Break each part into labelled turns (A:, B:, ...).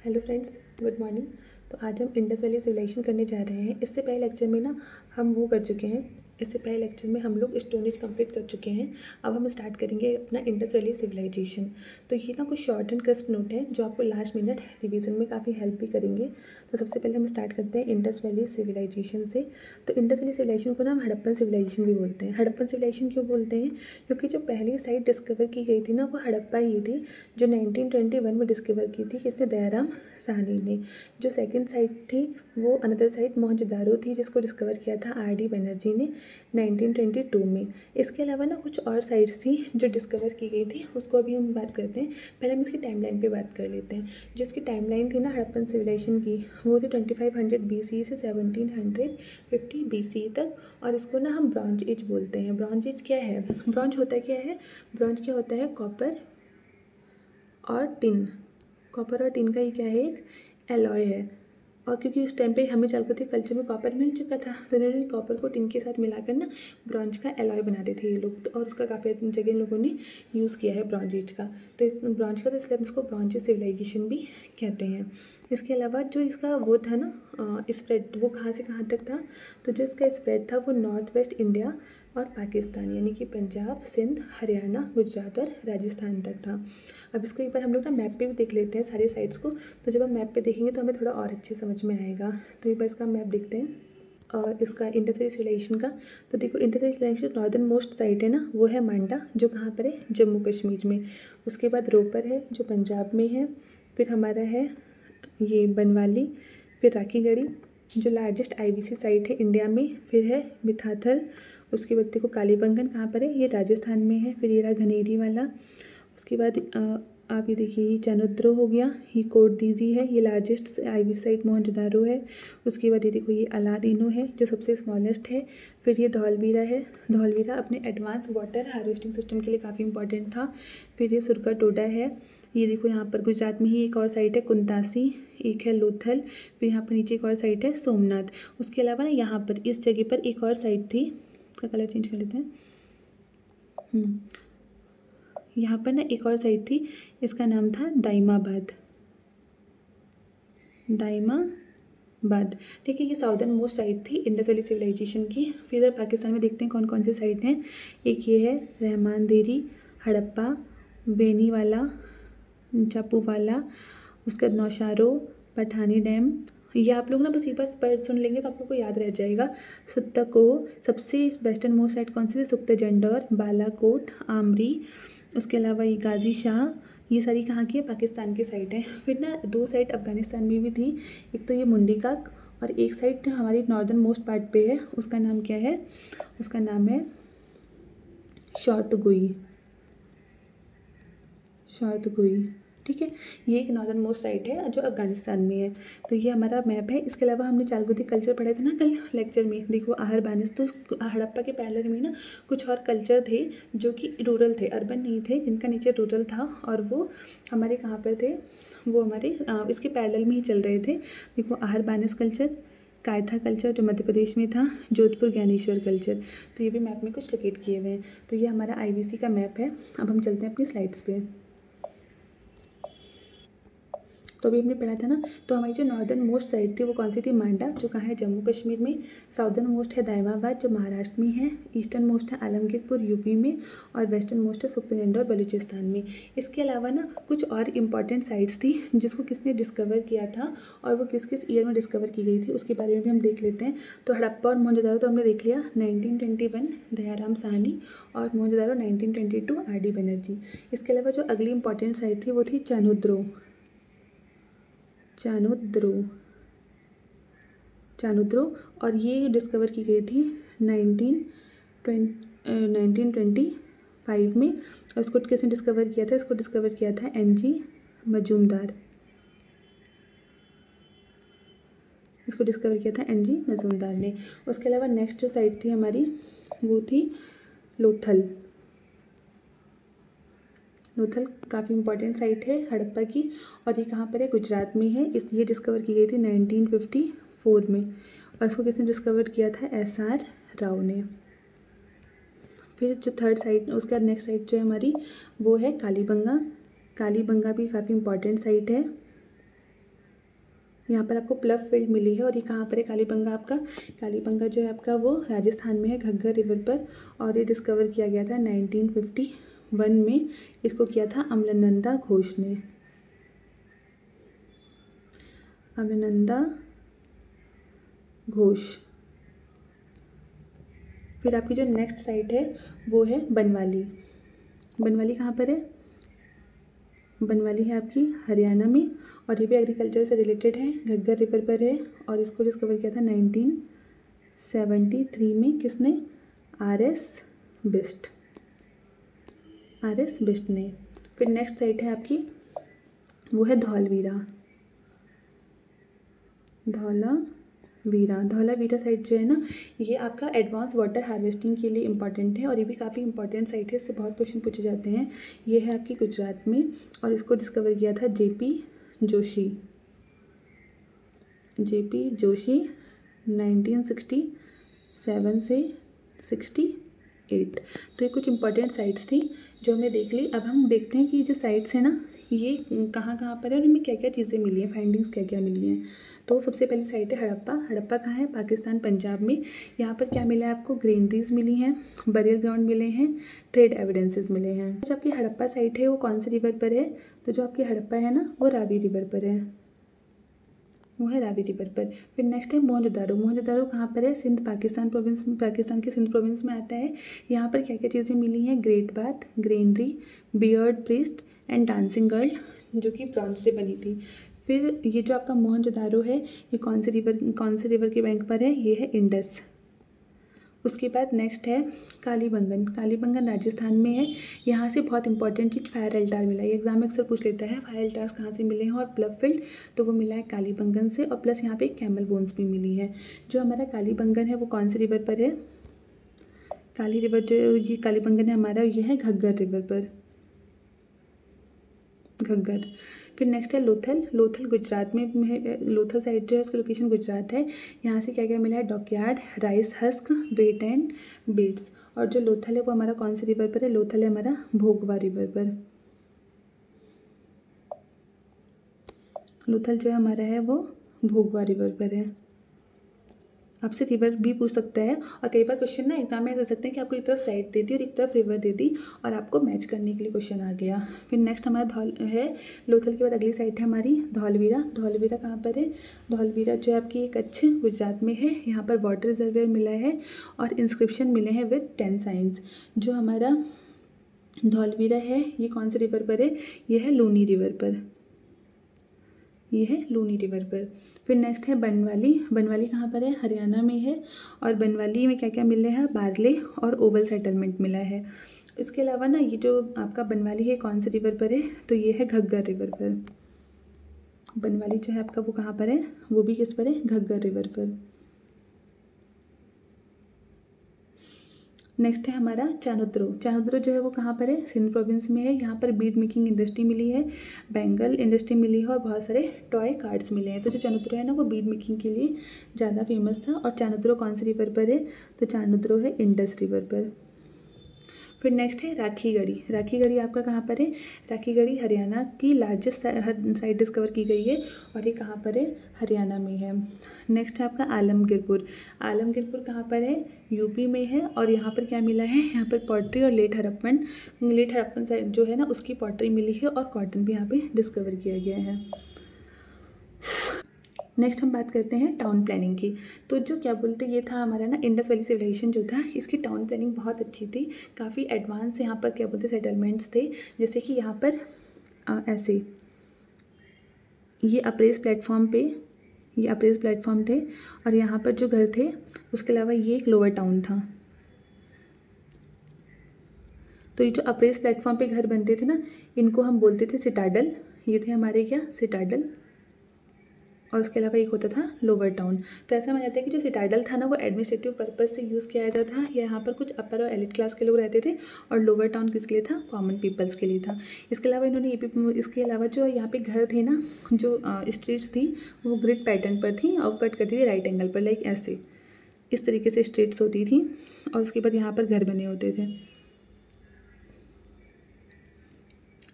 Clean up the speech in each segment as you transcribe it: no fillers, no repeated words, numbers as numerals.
A: Hello friends, good morning. तो आज हम इंडस वैली सिविलाइजेशन करने जा रहे हैं। इससे पहले लेक्चर में ना हम वो कर चुके हैं। इससे पहले लेक्चर में हम लोग स्टोन एज कंप्लीट कर चुके हैं। अब हम स्टार्ट करेंगे अपना इंडस वैली सिविलाइजेशन। तो ये ना कुछ शॉर्ट एंड क्रिस्प नोट है जो आपको लास्ट मिनट रिवीजन में काफ़ी हेल्प भी करेंगे। तो सबसे पहले हम स्टार्ट करते हैं इंडस वैली सिविलाइजेशन से। तो इंडस वैली सिविलाइजेशन को ना हम हड़प्पन सिविलाइजेशन भी बोलते हैं। हड़प्पन सिविलाइजेशन क्यों बोलते हैं? क्योंकि जो पहली साइट डिस्कवर की गई थी ना वो हड़प्पा ही थी, जो 1921 में डिस्कवर की थी किसने? दयाराम साहनी ने। जो सेकंड साइट थी वो अनदर साइट मोहनजोदारो थी, जिसको डिस्कवर किया था आर डी बनर्जी ने 1922 में। इसके अलावा ना कुछ और साइट्स थी जो डिस्कवर की गई थी, उसको अभी हम बात करते हैं। पहले हम इसकी टाइमलाइन पे बात कर लेते हैं। जो इसकी टाइमलाइन थी ना हड़प्पन सिविलाइजेशन की, वो थी 2500 BC से 1750 BC तक। और इसको ना हम ब्रॉन्ज एज बोलते हैं। ब्रॉन्ज एज क्या है? ब्रॉन्ज होता क्या है? ब्रॉन्ज क्या होता है? कॉपर और टिन। कॉपर और टिन का ये क्या है? एक एलॉय है। और क्योंकि उस टाइम पे हमें चालकोती कल्चर में कॉपर मिल चुका था, तो इन्होंने कॉपर को टिन के साथ मिलाकर ना ब्रॉन्ज का एलॉय बनाते थे ये लोग। तो और उसका काफ़ी जगह इन लोगों ने यूज़ किया है ब्रॉन्ज एज का। तो इस ब्रॉन्ज का, तो इसलिए हम इसको ब्रॉन्ज सिविलाइजेशन भी कहते हैं। इसके अलावा जो इसका वो था ना स्प्रेड, वो कहाँ से कहाँ तक था? तो जो इसका स्प्रेड था वो नॉर्थ वेस्ट इंडिया और पाकिस्तान, यानी कि पंजाब, सिंध, हरियाणा, गुजरात और राजस्थान तक था। अब इसको एक बार हम लोग ना मैप पे भी देख लेते हैं सारे साइट्स को। तो जब हम मैप पे देखेंगे तो हमें थोड़ा और अच्छे समझ में आएगा। तो एक बार इसका मैप देखते हैं और इसका इंडस वैली सिविलाइजेशन का। तो देखो, Indus valley civilisation northernmost site है ना, वो है मांडा, जो कहाँ पर है? जम्मू कश्मीर में। उसके बाद रोपर है जो पंजाब में है। फिर हमारा है ये बनवाली। फिर राखीगढ़ी जो लार्जेस्ट IBC साइट है इंडिया में। फिर है मिथाथल। उसके बाद देखो कालीबंगन कहाँ पर है? ये राजस्थान में है। फिर ये रहा घनेरी वाला। उसके बाद आप ये देखिए, ये चनोद्रो हो गया। ये कोटदीजी है, ये लार्जेस्ट IBC साइट मोहनजोदारो है। उसके बाद ये देखो, ये अलादीनो है जो सबसे स्मॉलेस्ट है। फिर ये धौलवीरा है। धौलवीरा अपने एडवांस वाटर हार्वेस्टिंग सिस्टम के लिए काफ़ी इंपॉर्टेंट था। फिर ये सुरका टोडा है। ये देखो, यहाँ पर गुजरात में ही एक और साइट है कुंतासी। एक है लोथल। फिर यहाँ पर नीचे एक और साइट है सोमनाथ। उसके अलावा ना यहाँ पर इस जगह पर एक और साइट थी, इसका कलर चेंज कर लेते हैं। यहाँ पर ना एक और साइट थी, इसका नाम था दाइमाबाद। दाइमाबाद, ठीक है। ये साउदर्न मोस्ट साइट थी इंडस वैली सिविलाइजेशन की। फिर इधर पाकिस्तान में देखते हैं कौन कौन से साइट हैं। एक ये है रहमान देरी, हड़प्पा, वेनीवाला, चापूवाला, उसके बाद नौशारो, पठानी डैम। ये आप लोग ना बस एक बार पढ़ सुन लेंगे तो आप लोग को याद रह जाएगा। सुत्तको, सबसे वेस्टर्न मोस्ट साइट कौन सी थी? सुख्ताजंडौर, बालाकोट, आमरी। उसके अलावा ये गाजी शाह। ये सारी कहाँ की है? पाकिस्तान की साइट है। फिर ना दो साइट अफगानिस्तान में भी थी। एक तो ये मुंडीकाक और एक साइट हमारी नॉर्दर्न मोस्ट पार्ट पे है, उसका नाम क्या है? उसका नाम है शॉर्तगुई। शॉर्तगुई, ठीक है। ये एक नॉर्दर्न मोस्ट साइट है जो अफगानिस्तान में है। तो ये हमारा मैप है। इसके अलावा हमने चालगुदी कल्चर पढ़े थे ना कल लेक्चर में। देखो आहर बानिस, तो हड़प्पा के पैरेलल में ना कुछ और कल्चर थे जो कि रूरल थे, अर्बन नहीं थे, जिनका नीचे रूरल था। और वो हमारे कहाँ पर थे? वो हमारे इसके पैरेलल में ही चल रहे थे। देखो, आहर बानिस कल्चर, कायथा कल्चर जो मध्य प्रदेश में था, जोधपुर ज्ञानेश्वर कल्चर। तो ये भी मैप में कुछ लोकेट किए हुए हैं। तो ये हमारा IBC का मैप है। अब हम चलते हैं अपनी स्लाइड्स पे। तो अभी हमने पढ़ा था ना, तो हमारी जो नॉर्दर्न मोस्ट साइड थी वो कौन सी थी? मांडा, जो कहाँ है? जम्मू कश्मीर में। साउदर्न मोस्ट है दाइमाबाद जो महाराष्ट्र में है। ईस्टर्न मोस्ट है आलमगीरपुर यूपी में। और वेस्टर्न मोस्ट है सुख्ताजंडौर बलूचिस्तान में। इसके अलावा ना कुछ और इम्पॉर्टेंट साइट्स थी जिसको किसने डिस्कवर किया था और वो किस किस ईयर में डिस्कवर की गई थी, उसके बारे में भी हम देख लेते हैं। तो हड़प्पा और मोहनजोदारो तो हमने देख लिया, 1921 दयाराम साहनी, और मोहनजोदारो 1922 RD बनर्जी। इसके अलावा जो अगली इंपॉर्टेंट साइट थी वो थी चानुद्रो। चानुद्रो, और ये डिस्कवर की गई थी 1925 में। और इसको किसने डिस्कवर किया था? इसको डिस्कवर किया था NG मजूमदार। इसको डिस्कवर किया था NG मजूमदार ने। उसके अलावा नेक्स्ट जो साइट थी हमारी वो थी लोथल। लोथल काफ़ी इंपॉर्टेंट साइट है हड़प्पा की, और ये कहाँ पर है? गुजरात में है। इसलिए डिस्कवर की गई थी 1954 में। और इसको किसने डिस्कवर किया था? SR राव ने। फिर जो थर्ड साइट, उसके बाद नेक्स्ट साइट जो है हमारी वो है कालीबंगा। कालीबंगा भी काफ़ी इंपॉर्टेंट साइट है। यहाँ पर आपको प्लफ फील्ड मिली है। और ये कहाँ पर है कालीबंगा आपका? कालीबंगा जो है आपका वो राजस्थान में है, घग्गर रिवर पर। और ये डिस्कवर किया गया था 1951 में। इसको किया था अमलानंदा घोष ने, अमलानंदा घोष। फिर आपकी जो नेक्स्ट साइट है वो है बनवाली। बनवाली कहाँ पर है? बनवाली है आपकी हरियाणा में, और ये भी एग्रीकल्चर से रिलेटेड है, घग्गर रिवर पर है। और इसको डिस्कवर किया था 1973 में। किसने? RS बिस्ट, RS बिस्ट ने। फिर नेक्स्ट साइट है आपकी वो है धौलवीरा। धौलावीरा साइट जो है ना, ये आपका एडवांस वाटर हार्वेस्टिंग के लिए इम्पॉर्टेंट है, और ये भी काफ़ी इंपॉर्टेंट साइट है, इससे बहुत क्वेश्चन पूछे जाते हैं। ये है आपकी गुजरात में, और इसको डिस्कवर किया था JP जोशी। 1967 से 68। तो ये कुछ इंपॉर्टेंट साइट्स थी जो हमने देख ली। अब हम देखते हैं कि ये जो साइट्स है ना, ये कहाँ कहाँ पर है और इनमें क्या क्या चीज़ें मिली हैं, फाइंडिंग्स क्या क्या मिली हैं। तो सबसे पहली साइट है हड़प्पा। हड़प्पा कहाँ है? पाकिस्तान, पंजाब में। यहाँ पर क्या मिला है आपको? ग्रीनरीज मिली हैं, बरियल ग्राउंड मिले हैं, ट्रेड एविडेंसेस मिले हैं। जो आपकी हड़प्पा साइट है वो कौन सी रिवर पर है? तो जो आपकी हड़प्पा है ना वो रावी रिवर पर है, वो है रावी रिवर पर। फिर नेक्स्ट है मोहनजोदारो। मोहनजोदारो कहाँ पर है? सिंध, पाकिस्तान प्रोविंस, पाकिस्तान के सिंध प्रोविंस में आता है। यहाँ पर क्या क्या चीज़ें मिली हैं? Great bath, granary, beard priest and dancing girl, जो कि ब्रॉन्ज से बनी थी। फिर ये जो आपका मोहनजोदारो है ये कौन से रिवर के बैंक पर है? ये है इंडस। उसके बाद नेक्स्ट है कालीबंगन। कालीबंगन राजस्थान में है। यहाँ से बहुत इंपॉर्टेंट चीज़ फायर अल्टार मिला है, एग्जाम में अक्सर पूछ लेता है फायर अल्टार्स कहाँ से मिले हैं और प्लग फील्ड, तो वो मिला है कालीबंगन से। और प्लस यहाँ पे कैमल बोन्स भी मिली है। जो हमारा कालीबंगन है वो कौन से रिवर पर है? काली रिवर जो ये कालीबंगन है हमारा, ये है घग्गर रिवर पर, घग्गर। फिर नेक्स्ट है लोथल। लोथल गुजरात में है। लोथल साइड जो है उसकी लोकेशन गुजरात है। यहाँ से क्या क्या मिला है? Dockyard, rice husk, weight and beads. और जो लोथल है वो हमारा कौन से रिवर पर है? लोथल है हमारा भोगवा रिवर पर। लोथल जो है हमारा है वो भोगवा रिवर पर है। आपसे रिवर भी पूछ सकता है, और कई बार क्वेश्चन ना एग्जाम में ऐसे सकते हैं कि आपको एक तरफ साइड दे दी और एक तरफ रिवर दे दी, और आपको मैच करने के लिए क्वेश्चन आ गया। फिर नेक्स्ट हमारा धौल है। लोथल के बाद अगली साइट है हमारी धौलवीरा। धौलवीरा कहाँ पर है? धौलवीरा जो है आपकी कच्छ, गुजरात में है। यहाँ पर वाटर रिजर्वेयर मिला है और इंस्क्रिप्शन मिले हैं विद 10 साइंस। जो हमारा धौलवीरा है ये कौन से रिवर पर है? ये है लूनी रिवर पर, ये है लूनी रिवर पर। फिर नेक्स्ट है बनवाली। बनवाली कहाँ पर है? हरियाणा में है। और बनवाली में क्या क्या मिले हैं? बारले और ओवल सेटलमेंट मिला है। इसके अलावा ना ये जो आपका बनवाली है कौन से रिवर पर है? तो ये है घग्गर रिवर पर। बनवाली जो है आपका वो कहाँ पर है? वो भी किस पर है? घग्गर रिवर पर। नेक्स्ट है हमारा चानुद्रो। चानुद्रो जो है वो कहाँ पर है? सिंध प्रोविंस में है। यहाँ पर बीड मेकिंग इंडस्ट्री मिली है, बैंगल इंडस्ट्री मिली है, और बहुत सारे टॉय कार्ड्स मिले हैं। तो जो चानुद्रो है ना वो बीड मेकिंग के लिए ज़्यादा फेमस था। और चानुद्रो कौन सी रिवर पर है? तो चानुद्रो है इंडस रिवर पर। फिर नेक्स्ट है राखीगढ़ी। राखीगढ़ी आपका कहाँ पर है? राखीगढ़ी हरियाणा की लार्जेस्ट साइट डिस्कवर की गई है, और ये कहाँ पर है? हरियाणा में है। नेक्स्ट है आपका आलमगीरपुर। आलमगीरपुर कहाँ पर है? यूपी में है। और यहाँ पर क्या मिला है? यहाँ पर पॉटरी और लेट हड़प्पन साइड जो है ना उसकी पॉटरी मिली है, और कॉटन भी यहाँ पे डिस्कवर किया गया है। नेक्स्ट हम बात करते हैं टाउन प्लानिंग की। तो जो क्या बोलते ये था हमारा ना इंडस वैली सिविलाइजेशन जो था, इसकी टाउन प्लानिंग बहुत अच्छी थी। काफ़ी एडवांस यहाँ पर क्या बोलते सेटलमेंट्स थे। जैसे कि यहाँ पर ऐसे ये अप्रेस प्लेटफॉर्म थे, और यहाँ पर जो घर थे उसके अलावा ये एक लोअर टाउन था। तो ये जो अप्रेस प्लेटफॉर्म पे घर बनते थे ना, इनको हम बोलते थे सिटाडल। ये थे हमारे क्या? सिटाडल। और उसके अलावा एक होता था लोअर टाउन। तो ऐसा माना जाता है कि जो सिटाडल था ना वो एडमिनिस्ट्रेटिव पर्पस से यूज़ किया जाता था। यहाँ पर कुछ अपर और एलिट क्लास के लोग रहते थे, और लोअर टाउन किसके लिए था? कॉमन पीपल्स के लिए था। इसके अलावा इन्होंने ये भी, इसके अलावा जो यहाँ पे घर थे ना, जो स्ट्रीट्स थी वो ग्रिड पैटर्न पर थी, और कट करती थी राइट एंगल पर, लाइक ऐसे इस तरीके से स्ट्रीट्स होती थी। और उसके बाद यहाँ पर घर बने होते थे।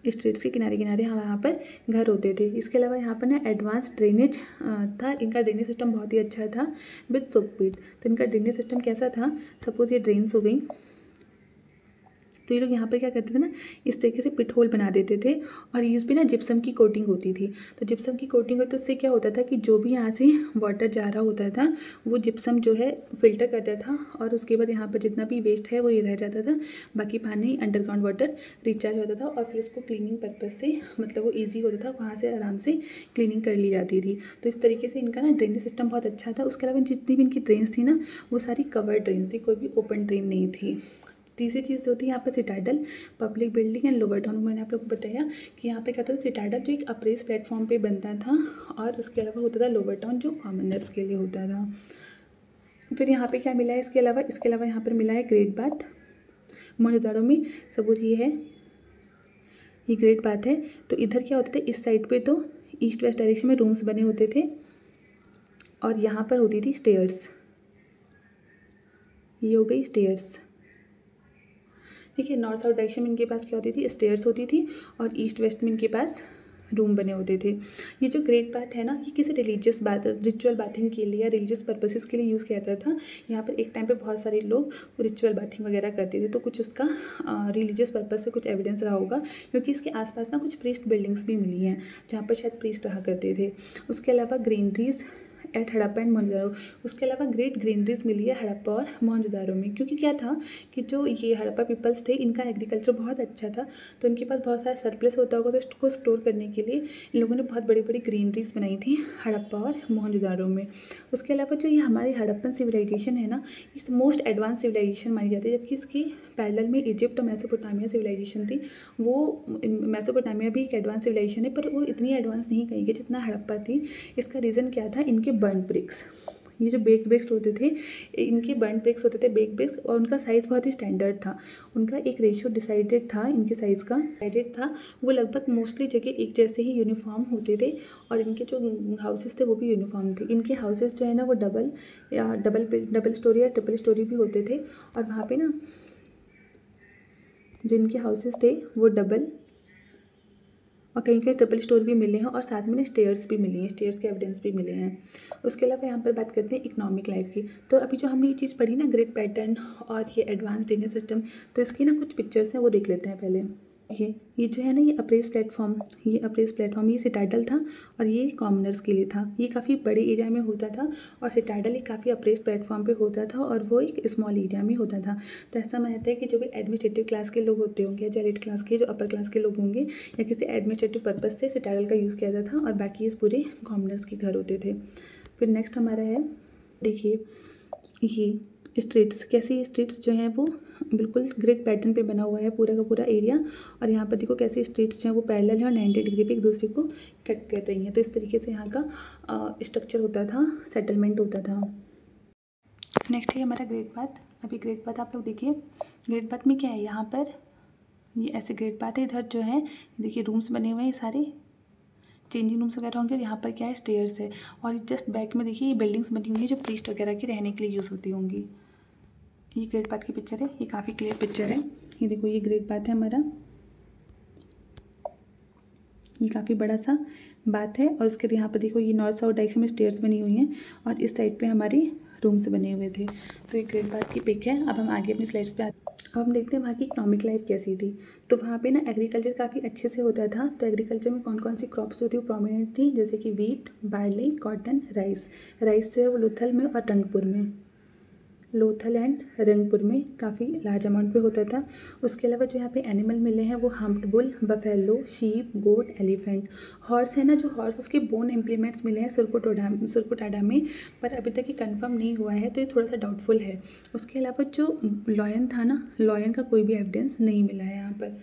A: स्ट्रीट्स के किनारे किनारे वहाँ पर घर होते थे। इसके अलावा यहाँ पर ना एडवांस ड्रेनेज था। इनका ड्रेनेज सिस्टम बहुत ही अच्छा था विद सोकपीट। तो इनका ड्रेनेज सिस्टम कैसा था, सपोज ये ड्रेन्स हो गई तो ये लोग यहाँ पर क्या करते थे ना, इस तरीके से पिट होल बना देते थे और इस पे ना जिप्सम की कोटिंग होती थी। तो जिप्सम की कोटिंग होती तो उससे क्या होता था कि जो भी यहाँ से वाटर जा रहा होता था वो जिप्सम जो है फिल्टर करता था और उसके बाद यहाँ पर जितना भी वेस्ट है वो ये रह जाता था, बाकी पानी अंडरग्राउंड वाटर रिचार्ज होता था और फिर उसको क्लीनिंग पर्पज़ से मतलब वो ईजी होता था, वहाँ से आराम से क्लीनिंग कर ली जाती थी। तो इस तरीके से इनका ना ड्रेनेज सिस्टम बहुत अच्छा था। उसके अलावा जितनी भी इनकी ड्रेन्स थी ना वो सारी कवर्ड ड्रेन्स थी, कोई भी ओपन ड्रेन नहीं थी। तीसरी चीज़ जो थी यहाँ पर citadel public building and lower town. मैंने आप लोग को बताया कि यहाँ पे क्या था, सिटाडल जो एक अप्रेस प्लेटफॉर्म पे बनता था और उसके अलावा होता था लोअर टाउन जो कॉमनर्स के लिए होता था। फिर यहाँ पे क्या मिला है इसके अलावा यहाँ पर मिला है ग्रेट बाथ मोहनजोदड़ो में। सपोज ये है, ये ग्रेट बाथ है। तो इधर क्या होता था, इस साइड पे तो ईस्ट वेस्ट डायरेक्शन में रूम्स बने होते थे और यहाँ पर होती थी स्टेयर्स। ये हो गई स्टेयर्स, ठीक है। नॉर्थ साउथ डायरेक्शन में इनके पास क्या होती थी, स्टेयर्स होती थी और ईस्ट वेस्ट में इनके पास रूम बने होते थे। ये जो ग्रेट बाथ है ना, ये किसी रिलीजियस बात रिचुअल बाथिंग के लिए या रिलीजियस पर्पसेस के लिए यूज़ किया जाता था। यहाँ पर एक टाइम पे बहुत सारे लोग रिचुअल बाथिंग वगैरह करते थे, तो कुछ उसका रिलीजियस पर्पस से कुछ एविडेंस रहा होगा, क्योंकि इसके आसपास ना कुछ प्रीस्ट बिल्डिंग्स भी मिली हैं जहाँ पर शायद प्रीस्ट रहा करते थे। उसके अलावा granaries at Harappa and Mohenjodaro. उसके अलावा ग्रेट ग्रीनरीज मिली है हड़प्पा और मोहनजोदड़ो में, क्योंकि क्या था कि जो ये हड़प्पा पीपल्स थे इनका एग्रीकल्चर बहुत अच्छा था, तो इनके पास बहुत सारा सरप्लस होता होगा, तो इसको स्टोर करने के लिए इन लोगों ने बहुत बड़ी बड़ी ग्रीनरीज बनाई थी हड़प्पा और मोहनजोदड़ो में। उसके अलावा जो ये हमारी हड़प्पन सिविलाइजेशन है ना, इस मोस्ट एडवांस सिविलाइजेशन मानी जाती है, जबकि इसकी पैरेलल में इजिप्ट और मेसोपोटामिया सिविलाइजेशन थी। वो मेसोपोटामिया भी एक एडवांस सिविलाइजेशन है, पर वो इतनी एडवांस नहीं कही गई जितना हड़प्पा थी। इसका रीज़न क्या था, इनके बर्न ब्रिक्स, ये जो बेक ब्रिक्स होते थे, इनके बर्न ब्रिक्स होते थे बेक ब्रिक्स, और उनका साइज़ बहुत ही स्टैंडर्ड था। उनका एक रेशियो डिसाइडेड था, इनके साइज़ का डिसाइडेड था। वो लगभग मोस्टली जगह एक जैसे ही यूनिफॉर्म होते थे और इनके जो हाउसेस थे वो भी यूनिफॉर्म थे। इनके हाउसेस जो है ना वो डबल स्टोरी या ट्रिपल स्टोरी भी होते थे, और वहाँ पे ना जो इनके हाउसेस थे वो डबल और कहीं कहीं ट्रिपल स्टोरी भी मिले हैं, और साथ में ना स्टेयर्स भी मिली हैं, स्टेयर्स के एविडेंस भी मिले हैं। उसके अलावा यहाँ पर बात करते हैं इकोनॉमिक लाइफ की। तो अभी जो हमने ये चीज़ पढ़ी ना, ग्रिड पैटर्न और ये एडवांस ड्रेनेज सिस्टम, तो इसकी ना कुछ पिक्चर्स हैं वो देख लेते हैं पहले। ये जो है ना, ये अप्रेस प्लेटफॉर्म ये सिटाडल था और ये कॉमनर्स के लिए था। ये काफ़ी बड़े एरिया में होता था और सिटाडल एक काफ़ी अप्रेस प्लेटफॉर्म पे होता था और वो एक स्मॉल एरिया में होता था। तो ऐसा मानता है कि जो भी एडमिनिस्ट्रेटिव क्लास के लोग होते होंगे, जो एलिट क्लास के, जो अपर क्लास के लोग होंगे, या किसी एडमिनिस्ट्रेटिव पर्पज़ से सिटाडल का यूज़ किया जाता था और बाकी इस पूरे कॉमनर्स के घर होते थे। फिर नेक्स्ट हमारा है, देखिए ये स्ट्रीट्स, कैसी स्ट्रीट्स जो हैं वो बिल्कुल ग्रिड पैटर्न पे बना हुआ है पूरा का पूरा एरिया, और यहाँ पर देखो कैसे स्ट्रीट्स जो हैं वो पैरेलल है और 90 डिग्री पे एक दूसरे को कट कर रही हैं। तो इस तरीके से यहाँ का स्ट्रक्चर होता था, सेटलमेंट होता था। नेक्स्ट है हमारा ग्रेट बाथ। अभी ग्रेट बाथ आप लोग देखिए, ग्रेट बाथ में क्या है, यहाँ पर ये ऐसे ग्रेट बाथ है, इधर जो है देखिए रूम्स बने हुए हैं, सारे चेंजिंग रूम्स वगैरह होंगे, और यहाँ पर क्या है स्टेयर्स है, और जस्ट बैक में देखिए ये बिल्डिंग्स बनी हुई है जो प्रीस्ट वगैरह की रहने के लिए यूज़ होती होंगी। ये ग्रेट बाथ की पिक्चर है, ये काफ़ी क्लियर पिक्चर है। ये देखो ये ग्रेट बाथ है हमारा, ये काफ़ी बड़ा सा बाथ है, और उसके यहाँ पर देखो ये नॉर्थ साउथ डायरेक्शन में स्टेयर्स बनी हुई हैं और इस साइड पे हमारे रूम्स बने हुए थे। तो ये ग्रेट बाथ की पिक है। अब हम आगे अपनी स्लाइड्स पे आते हैं। अब हम देखते हैं वहाँ की इकोनॉमिक लाइफ कैसी थी। तो वहाँ पे ना एग्रीकल्चर काफ़ी अच्छे से होता था। तो एग्रीकल्चर में कौन कौन सी क्रॉप्स होती है वो प्रोमिनेंट थी, जैसे कि wheat, barley, cotton, rice. Rice जो है वो लोथल में और रंगपुर में, लोथल एंड रंगपुर में काफ़ी लार्ज अमाउंट पे होता था। उसके अलावा जो यहाँ पे एनिमल मिले हैं वो हम्प्ड बुल, बफेलो, शीप, गोट, एलिफेंट। हॉर्स है ना, जो हॉर्स उसके बोन इम्प्लीमेंट्स मिले हैं सुरकोटाडा में, पर अभी तक ये कंफर्म नहीं हुआ है, तो ये थोड़ा सा डाउटफुल है। उसके अलावा जो लॉयन था ना, लॉयन का कोई भी एविडेंस नहीं मिला है यहाँ पर।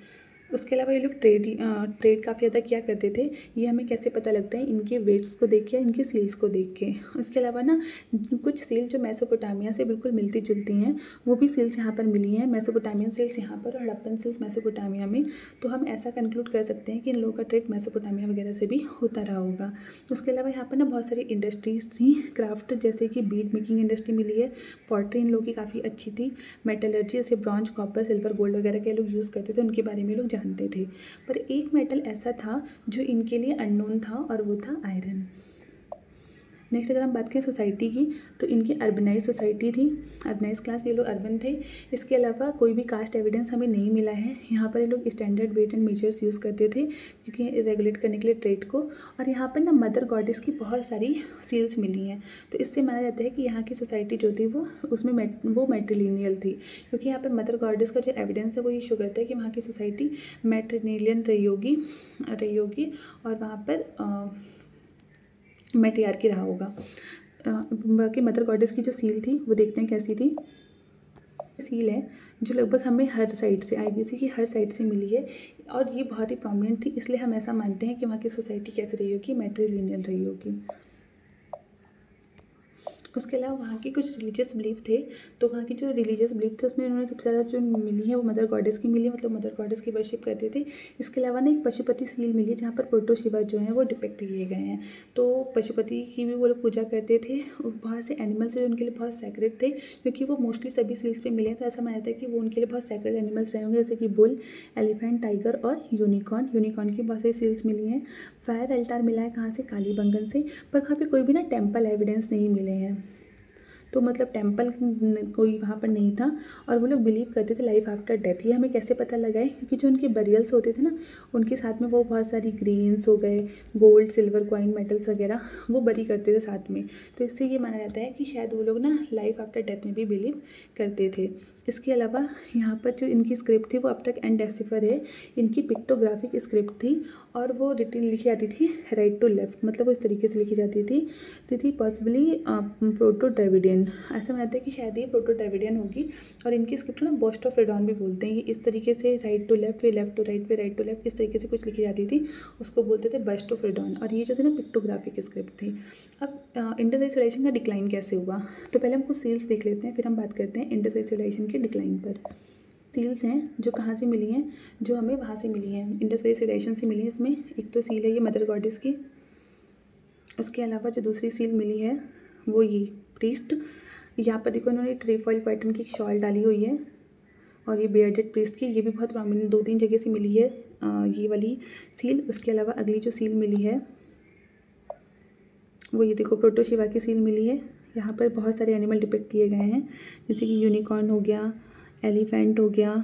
A: उसके अलावा ये लोग ट्रेड काफ़ी ज़्यादा किया करते थे। ये हमें कैसे पता लगता है, इनके वेट्स को देख के, इनके सील्स को देख के। उसके अलावा ना कुछ सील जो मेसोपोटामिया से बिल्कुल मिलती जुलती हैं, वो भी सील्स यहाँ पर मिली हैं। मेसोपोटामियन सील्स यहाँ पर और हड़प्पन सील्स मेसोपोटामिया में। तो हम ऐसा कंक्लूड कर सकते हैं कि इन लोगों का ट्रेड मेसोपोटामिया वगैरह से भी होता रहा होगा। उसके अलावा यहाँ पर ना बहुत सारी इंडस्ट्रीज थी, क्राफ्ट, जैसे कि बीड मेकिंग इंडस्ट्री मिली है, पॉटरी इन लोगों की काफ़ी अच्छी थी, मेटलर्जी जैसे ब्रॉन्ज, कॉपर, सिल्वर, गोल्ड वगैरह के लोग यूज़ करते थे, उनके बारे में लोग जानते थे, पर एक मेटल ऐसा था जो इनके लिए अननोन था और वो था आयरन। नेक्स्ट अगर हम बात करें सोसाइटी की, तो इनकी अर्बनाइज सोसाइटी थी, अर्बनाइज क्लास, ये लोग अर्बन थे। इसके अलावा कोई भी कास्ट एविडेंस हमें नहीं मिला है। यहाँ पर ये लोग standard weight and measures use करते थे क्योंकि रेगुलेट करने के लिए ट्रेड को। और यहाँ पर ना मदर गॉडेस की बहुत सारी सील्स मिली हैं, तो इससे माना जाता है कि यहाँ की सोसाइटी जो थी वो उसमें वो मैट्रिलिनियल थी, क्योंकि यहाँ पर मदर गॉडेस का जो एविडेंस है वो ये शो करता है कि वहाँ की सोसाइटी मैट्रिलिनियल रही होगी और वहाँ पर मैट्रियार्की रहा होगा। बाकी मदर गॉडेस की जो सील थी वो देखते हैं कैसी थी। सील है जो लगभग हमें हर साइड से, आईबीसी की हर साइड से मिली है और ये बहुत ही प्रोमिनेंट थी, इसलिए हम ऐसा मानते हैं कि वहाँ की सोसाइटी कैसी रही होगी, मैट्रिलिनियल रही होगी। उसके अलावा वहाँ के कुछ रिलीजियस बिलीफ थे, तो वहाँ की जो रिलीजियस बिलीफ थे उसमें उन्होंने सबसे ज़्यादा जो मिली है वो मदर गॉडेस की मिली है, मतलब मदर गॉडेस की वर्शिप करते थे। इसके अलावा ना एक पशुपति सील मिली जहाँ पर प्रोटो शिवा जो हैं वो डिपिक्ट किए गए हैं, तो पशुपति की भी वो लोग पूजा करते थे। बहुत से एनिमल्स हैं उनके लिए बहुत सैक्रेड थे, क्योंकि वो मोस्टली सभी सील्स पे मिले हैं, तो ऐसा माना जाता है कि वो उनके लिए बहुत सैक्रेड एनिमल्स रहे होंगे, जैसे कि बुल, एलिफेंट, टाइगर और यूनिकॉर्न की बहुत सारी सील्स मिली हैं। फायर अल्टार मिला है कहाँ से, कालीबंगन से, पर वहाँ पे कोई भी ना टेम्पल एविडेंस नहीं मिले हैं, तो मतलब टेम्पल कोई वहाँ पर नहीं था। और वो लोग बिलीव करते थे लाइफ आफ्टर डेथ। ये हमें कैसे पता लगा है, क्योंकि जो उनके बरियल्स होते थे ना, उनके साथ में वो बहुत सारी ग्रेन्स हो गए, गोल्ड सिल्वर कॉइन मेटल्स वगैरह वो बरी करते थे साथ में, तो इससे ये माना जाता है कि शायद वो लोग ना लाइफ आफ्टर डेथ में भी बिलीव करते थे। इसके अलावा यहाँ पर जो इनकी स्क्रिप्ट थी वो अब तक अनडेसिफर है। इनकी पिक्टोग्राफिक स्क्रिप्ट थी और वो रिटन लिखी जाती थी राइट टू लेफ्ट, मतलब वो इस तरीके से लिखी जाती थी पॉसिबली प्रोटो ड्रेविडियन। ऐसा मानता है कि शायद ये प्रोटो ड्रेविडियन होगी। और इनकी स्क्रिप्ट ना बस्ट ऑफ रेडॉन भी बोलते हैं, ये इस तरीके से राइट टू लेफ्ट, फिर लेफ्ट टू राइट, फिर राइट टू लेफ्ट, इस तरीके से कुछ लिखी जाती थी, उसको बोलते थे बस्ट ऑफ रेडॉन। और ये जो थे ना पिक्टोग्राफिक स्क्रिप्ट थी। अब इंडस वैली सिविलाइजेशन का डिक्लाइन कैसे हुआ, तो पहले हम कुछ सील्स देख लेते हैं, फिर हम बात करते हैं इंडस वैली सिविलाइजेशन के डिक्लाइन पर। सील्स हैं जो कहाँ से मिली हैं, जो हमें वहाँ से मिली हैं, इंडस वैली सिविलाइजेशन से मिली है। इसमें एक तो सील है ये मदर गॉडेस की, उसके अलावा जो दूसरी सील मिली है वो ये प्रीस्ट। यहाँ पर देखो इन्होंने ट्रेफॉइल पैटर्न की शॉल डाली हुई है, और ये बियर्डेड प्रीस्ट की, ये भी बहुत प्रोमिनेंट 2-3 जगह से मिली है ये वाली सील। उसके अलावा अगली जो सील मिली है वो ये देखो प्रोटो शिवा की सील मिली है। यहाँ पर बहुत सारे एनिमल डिपिक्ट किए गए हैं, जैसे कि यूनिकॉर्न हो गया, एलिफेंट हो गया,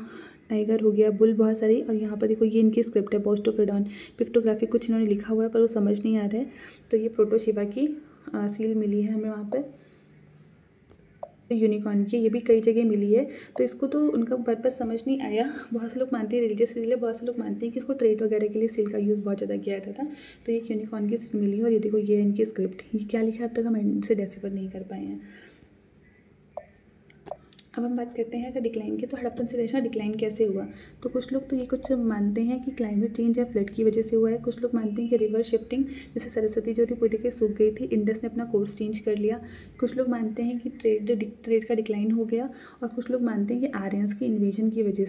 A: टाइगर हो गया, बुल, बहुत सारी। और यहाँ पर देखो ये इनकी स्क्रिप्ट है बस्ट ऑफ रेडॉन। पिक्टोग्राफी कुछ इन्होंने लिखा हुआ है पर वो समझ नहीं आ रहा है, तो ये प्रोटो शिवा की सील मिली है हमें वहाँ पर। यूनिकॉर्न की ये भी कई जगह मिली है, तो इसको तो उनका पर्पस समझ नहीं आया। बहुत से लोग मानते हैं रिलीजियस सील है, बहुत से लोग मानते हैं कि इसको ट्रेड वगैरह के लिए सील का यूज़ बहुत ज़्यादा किया जाता था। तो ये यूनिकॉर्न की सील मिली है, और ये देखो ये इनकी स्क्रिप्ट, ये क्या लिखा है अब तक हम इनसे डेसिफर नहीं कर पाए हैं। अब हम बात करते हैं अगर डिक्लाइन की, तो हड़प्पन सिविलाइजेशन का डिक्लाइन कैसे हुआ। तो कुछ लोग तो ये कुछ मानते हैं कि क्लाइमेट चेंज या फ्लड की वजह से हुआ है। कुछ लोग मानते हैं कि रिवर शिफ्टिंग, जैसे सरस्वती जो थी पूरी तरीके सूख गई थी, इंडस ने अपना कोर्स चेंज कर लिया। कुछ लोग मानते हैं कि ट्रेड का डिक्लाइन हो गया, और कुछ लोग मानते हैं कि आर्यंस की इन्वेजन की वजह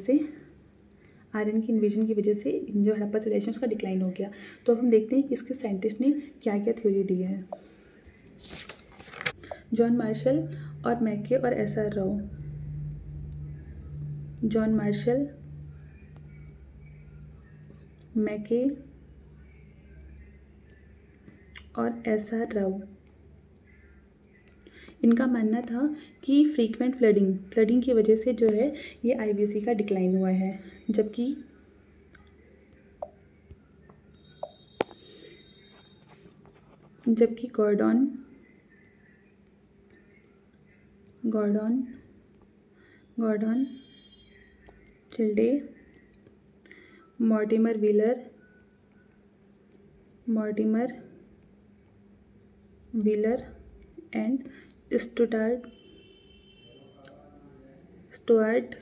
A: से जो हड़प्पा सिविलाइजेशन उसका डिक्लाइन हो गया। तो अब हम देखते हैं कि इसके साइंटिस्ट ने क्या क्या थ्योरी दी है। जॉन मार्शल और मैके और SR राव। जॉन मार्शल, मैके और SR राव, इनका मानना था कि फ्रीक्वेंट फ्लडिंग की वजह से जो है ये आईबीसी का डिक्लाइन हुआ है, जबकि Gordon Childe, Mortimer Wheeler and Stuart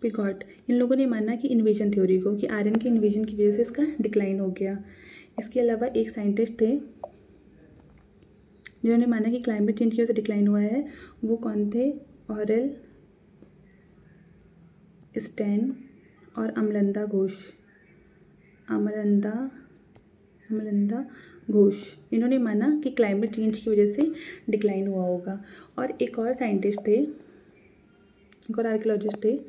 A: Piggott, इन लोगों ने माना कि इन्वेजन थ्योरी को, कि आर्यन की इन्वेजन की वजह से इसका डिक्लाइन हो गया। इसके अलावा एक साइंटिस्ट थे जिन्होंने माना कि क्लाइमेट चेंज की वजह से डिक्लाइन हुआ है, वो कौन थे, ऑरेल स्टेन और अमलंदा घोष। इन्होंने माना कि क्लाइमेट चेंज की वजह से डिक्लाइन हुआ होगा। और एक और साइंटिस्ट थे, एक और आर्कियोलॉजिस्ट थे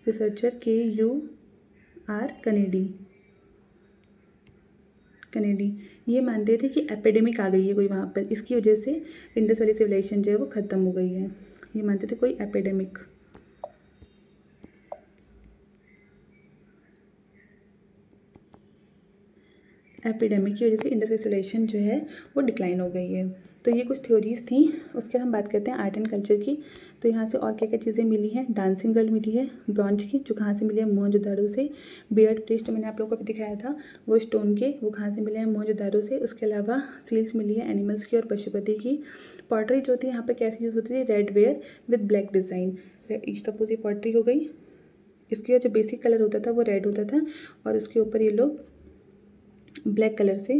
A: रिसर्चर KUR कनेडी ये मानते थे कि एपिडेमिक आ गई है कोई वहाँ पर, इसकी वजह से इंडस वैली सिविलाइजेशन जो है वो ख़त्म हो गई है। ये मानते थे कोई एपिडेमिक की वजह से इंडस वैली सिविलाइजेशन जो है वो डिक्लाइन हो गई है। तो ये कुछ थ्योरीज थी। उसके बाद हम बात करते हैं आर्ट एंड कल्चर की। तो यहाँ से और क्या क्या चीज़ें मिली हैं। डांसिंग गर्ल मिली है ब्रॉन्ज की, जो कहाँ से मिली है, मोहनजोदाड़ो से। बियर्ड प्लेस जो मैंने आप लोगों को भी दिखाया था वो स्टोन के, वो कहाँ से मिले हैं, मोहनजोदाड़ो से। उसके अलावा सील्स मिली है एनिमल्स की और पशुपति की। पॉटरी जो थी यहाँ पर कैसी यूज़ होती थी, red ware with black design. Suppose ये पॉटरी हो गई, इसका जो बेसिक कलर होता था वो रेड होता था और उसके ऊपर ये लोग ब्लैक कलर से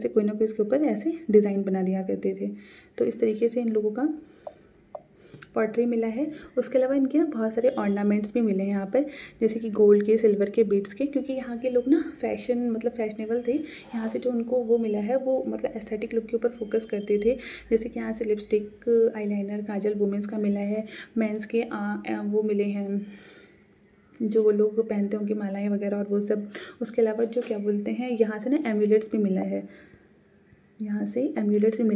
A: कोई ना कोई इसके ऊपर ऐसे डिज़ाइन बना दिया करते थे। तो इस तरीके से इन लोगों का पॉटरी मिला है। उसके अलावा इनके ना बहुत सारे ऑर्नामेंट्स भी मिले हैं यहाँ पर, जैसे कि गोल्ड के, सिल्वर के, बीड्स के, क्योंकि यहाँ के लोग ना फैशनेबल थे। यहाँ से जो उनको वो मिला है वो मतलब एस्थेटिक लुक के ऊपर फोकस करते थे। जैसे कि यहाँ से लिपस्टिक, आईलाइनर, काजल वुमेंस का मिला है। मेंस के वो मिले हैं जो वो लोग पहनते होंगे, मालाएं वगैरह और वो सब। उसके अलावा जो क्या बोलते हैं, यहाँ से ना एम्यूलेट्स भी मिला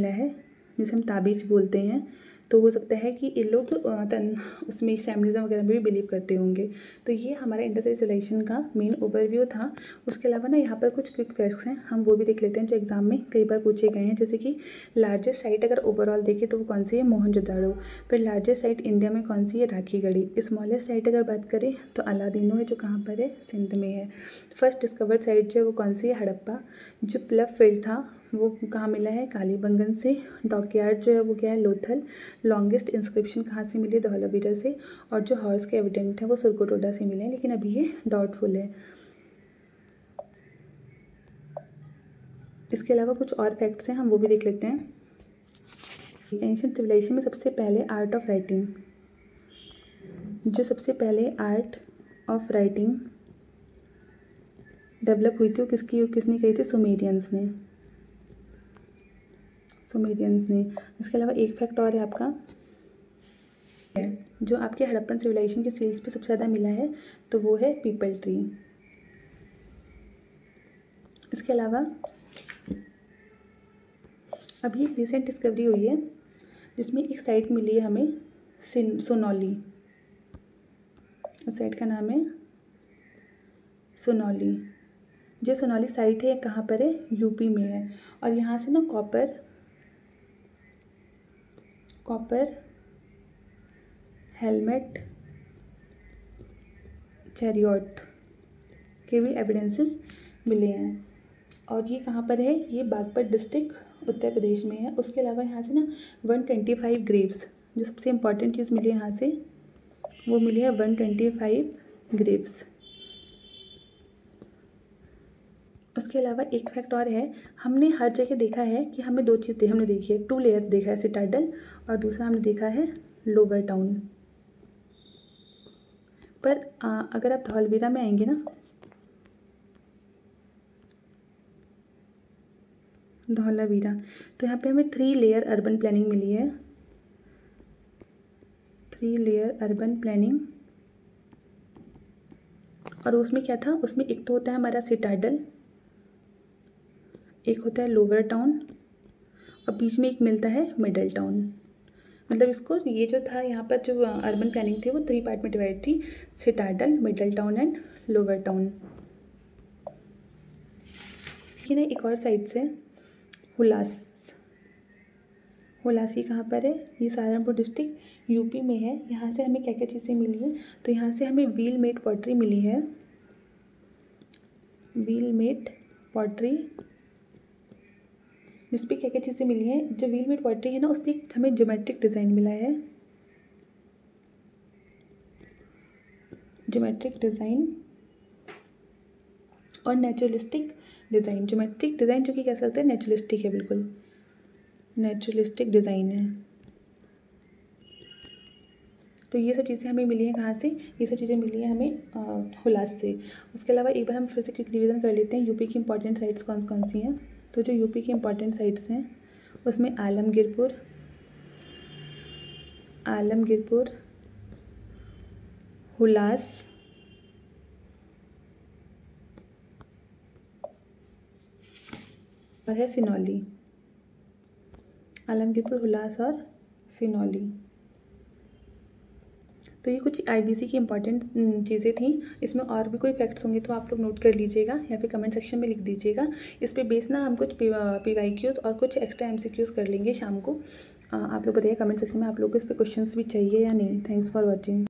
A: है, जिसे हम ताबीज बोलते हैं। तो हो सकता है कि ये लोग उसमें शैमनिज़म वगैरह में भी बिलीव करते होंगे। तो ये हमारा इंडस वैली सिविलाइजेशन का मेन ओवरव्यू था। उसके अलावा ना यहाँ पर कुछ क्विक फैक्ट्स हैं, हम वो भी देख लेते हैं जो एग्जाम में कई बार पूछे गए हैं। जैसे कि लार्जेस्ट साइट अगर ओवरऑल देखें तो वो कौन सी है, मोहनजोदाड़ो। फिर लार्जेस्ट साइट इंडिया में कौन सी है, राखीगढ़ी। स्मॉलेस्ट साइट अगर बात करें तो अलादीनो है, जो कहाँ पर है, सिंध में है। फर्स्ट डिस्कवर्ड साइट जो है वो कौन सी है, हड़प्पा। जो प्लव फील्ड था वो कहाँ मिला है, कालीबंगन से। डॉकयार्ड जो है वो क्या है, लोथल। लॉन्गेस्ट इंस्क्रिप्शन कहाँ से मिली, धौलावीरा से। और जो हॉर्स के एविडेंट है वो सुरकोटोडा से मिले हैं, लेकिन अभी ये डाउटफुल है। इसके अलावा कुछ और फैक्ट्स हैं, हम वो भी देख लेते हैं। एंशिएंट सिविलाइजेशन में सबसे पहले आर्ट ऑफ राइटिंग डेवलप हुई थी, वो किसने कही थी, सुमेरियंस ने। इसके अलावा एक फैक्ट और है आपका, जो आपके हड़प्पन सिविलाइजेशन के सील्स पे सबसे ज़्यादा मिला है तो वो है पीपल ट्री। इसके अलावा अभी एक रिसेंट डिस्कवरी हुई है जिसमें एक साइट मिली है हमें, सोनौली। उस साइट का नाम है सोनौली। जो सोनौली साइट है कहाँ पर है, यूपी में है। और यहाँ से ना कॉपर हेलमेट चैरियट के भी एविडेंसेस मिले हैं। और ये कहाँ पर है, ये बागपत डिस्ट्रिक्ट उत्तर प्रदेश में है। उसके अलावा यहाँ से ना 125 ग्रेव्स, जो सबसे इम्पॉर्टेंट चीज़ मिली है यहाँ से, वो मिली है 125 ग्रेव्स। उसके अलावा एक फैक्ट और है, हमने हर जगह देखा है कि हमें दो चीज़ हमने देखी है, 2 लेयर देखा है, सिटाडल, और दूसरा हमने देखा है लोअर टाउन। पर अगर आप धौलावीरा में आएंगे ना, धौलावीरा, तो यहाँ पे हमें 3 लेयर अर्बन प्लानिंग मिली है। 3 लेयर अर्बन प्लानिंग। और उसमें क्या था, उसमें एक तो होता है हमारा सिटाडल, एक होता है लोअर टाउन, और बीच में एक मिलता है मिडल टाउन। मतलब इसको, ये जो था यहाँ पर जो अर्बन प्लानिंग थी वो 3 पार्ट में डिवाइड थी, citadel, middle town and lower town. ये ना एक और साइड से हुलासी कहाँ पर है, ये सहारनपुर डिस्ट्रिक्ट यूपी में है। यहाँ से हमें क्या क्या चीज़ें मिली हैं, तो यहाँ से हमें व्हील मेड पॉटरी मिली है। व्हील मेड पॉटरी, जिस पे क्या क्या चीज़ें मिली हैं, जो व्हील मेड पॉटरी है ना उस पर हमें ज्योमेट्रिक डिज़ाइन मिला है, ज्योमेट्रिक डिज़ाइन और नेचुरलिस्टिक डिज़ाइन। ज्योमेट्रिक डिज़ाइन जो कि कह सकते हैं नेचुरलिस्टिक है, बिल्कुल नेचुरलिस्टिक डिज़ाइन है। तो ये सब चीज़ें हमें मिली हैं कहाँ से, ये सब चीज़ें मिली हैं हमें हुलास से। उसके अलावा एक बार हम फिर से क्विक रिवीजन कर लेते हैं यूपी की इंपॉर्टेंट साइट्स कौन कौन सी हैं। तो जो यूपी की इंपॉर्टेंट साइट्स हैं उसमें आलमगीरपुर, हुलास, और है सिनौली। आलमगीरपुर, हुलास और सिनौली। तो ये कुछ आईबीसी की इंपॉर्टेंट चीज़ें थी। इसमें और भी कोई फैक्ट्स होंगे तो आप लोग नोट कर लीजिएगा या फिर कमेंट सेक्शन में लिख दीजिएगा। इस पे बेस ना हम कुछ पीवाईक्यूज़ और कुछ एक्स्ट्रा एमसीक्यूज़ कर लेंगे शाम को। आप लोग बताइए कमेंट सेक्शन में आप लोग को इस पे क्वेश्चंस भी चाहिए या नहीं। Thanks for watching.